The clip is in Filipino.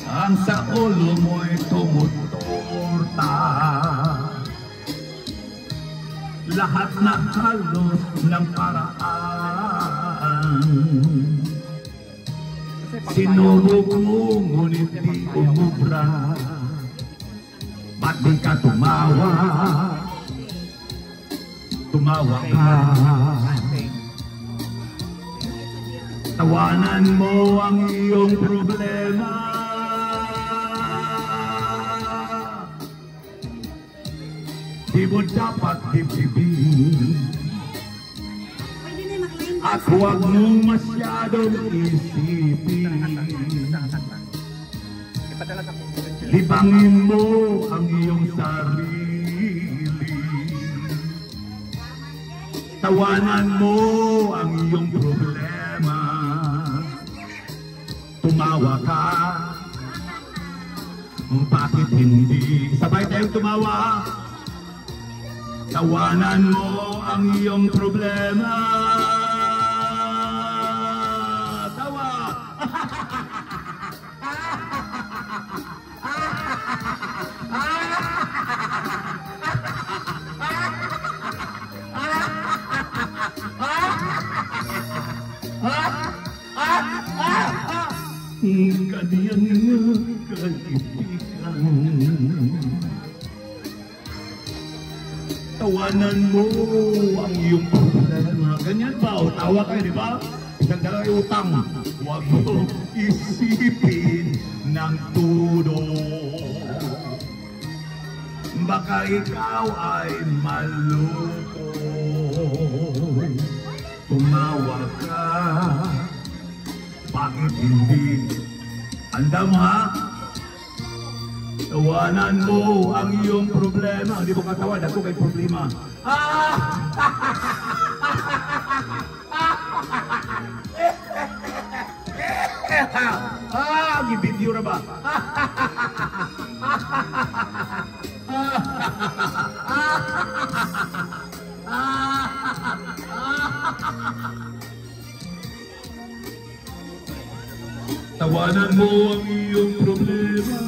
ang sa ulo mo'y tumutorta. Lahat na halos ng paraan sinubok mo, ngunit di umubra. Ba't di ka tumawa? Tumawa ka. Tawanan mo ang iyong problema. Di mo dapat dibdibin at huwag mong masyadong isipin. Libangin mo ang iyong sarili. Tawanan mo ang iyong problema. Tumawa ka. Bakit hindi? Sabay tayong tumawa. Tawanan mo ang iyong problema. Tawa! Kaniyang kaibigan, tawanan mo ang iyong problema. Ganyan ba? O tawa kayo, di ba? Isang dalawang utang. Huwag mo isipin ng todo. Baka ikaw ay maloko. Tumawa ka. Bakit hindi? Handa mo ha? Tawanan mo ang iyong problema. Hindi mo katawan, ako kay problema. Gibidyo na ba? Tawanan mo ang iyong problema.